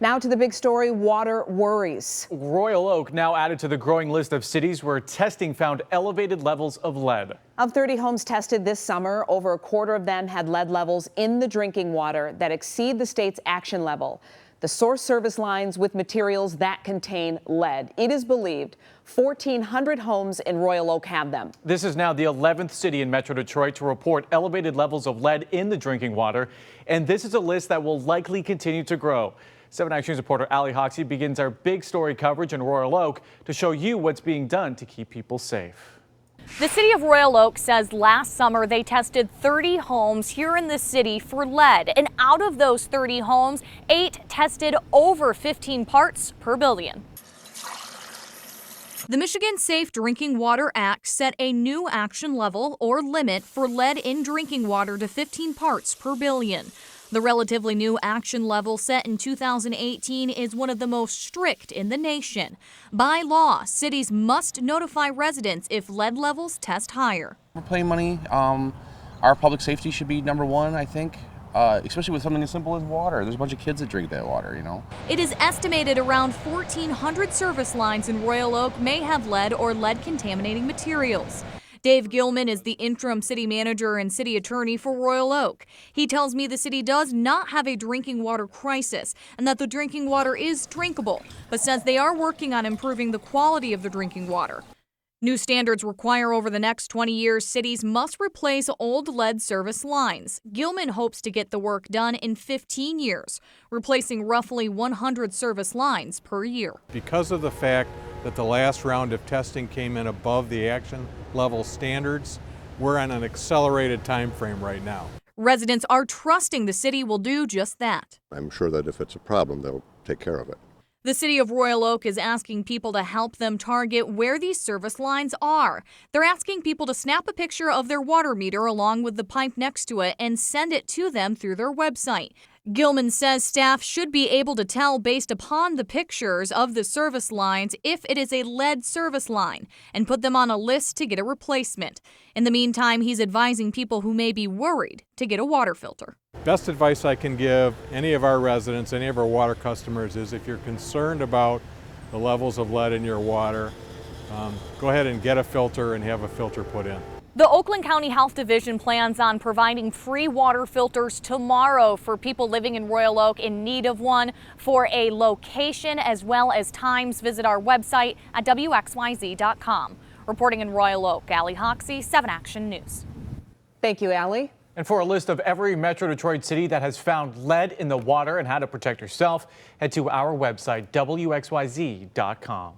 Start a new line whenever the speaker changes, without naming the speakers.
Now to the big story, water worries.
Royal Oak now added to the growing list of cities where testing found elevated levels of lead.
Of 30 homes tested this summer, over a quarter of them had lead levels in the drinking water that exceed the state's action level. The source service lines with materials that contain lead. It is believed 1,400 homes in Royal Oak have them.
This is now the 11th city in Metro Detroit to report elevated levels of lead in the drinking water. And this is a list that will likely continue to grow. 7 Action News reporter Ali Hoxie begins our big story coverage in Royal Oak to show you what's being done to keep people safe.
The city of Royal Oak says last summer they tested 30 homes here in the city for lead. And out of those 30 homes, 8 tested over 15 parts per billion. The Michigan Safe Drinking Water Act set a new action level or limit for lead in drinking water to 15 parts per billion. The relatively new action level set in 2018 is one of the most strict in the nation. By law, cities must notify residents if lead levels test higher.
We're paying money. Our public safety should be number one, I think, especially with something as simple as water. There's a bunch of kids that drink that water, you know.
It is estimated around 1,400 service lines in Royal Oak may have lead or lead-contaminating materials. Dave Gilman is the interim city manager and city attorney for Royal Oak. He tells me the city does not have a drinking water crisis and that the drinking water is drinkable, but says they are working on improving the quality of the drinking water. New standards require over the next 20 years, cities must replace old lead service lines. Gilman hopes to get the work done in 15 years, replacing roughly 100 service lines per year.
Because of the fact that the last round of testing came in above the action level standards, we're on an accelerated time frame right now.
Residents are trusting the city will do just that.
I'm sure that if it's a problem, they'll take care of it.
The city of Royal Oak is asking people to help them target where these service lines are. They're asking people to snap a picture of their water meter along with the pipe next to it and send it to them through their website. Gilman says staff should be able to tell based upon the pictures of the service lines if it is a lead service line and put them on a list to get a replacement. In the meantime, he's advising people who may be worried to get a water filter.
Best advice I can give any of our residents, any of our water customers, is if you're concerned about the levels of lead in your water, go ahead and get a filter and have a filter put in.
The Oakland County Health Division plans on providing free water filters tomorrow for people living in Royal Oak in need of one. For a location as well as times, visit our website at WXYZ.com. Reporting in Royal Oak, Ali Hoxie, 7 Action News.
Thank you, Ali.
And for a list of every Metro Detroit city that has found lead in the water and how to protect yourself, head to our website, WXYZ.com.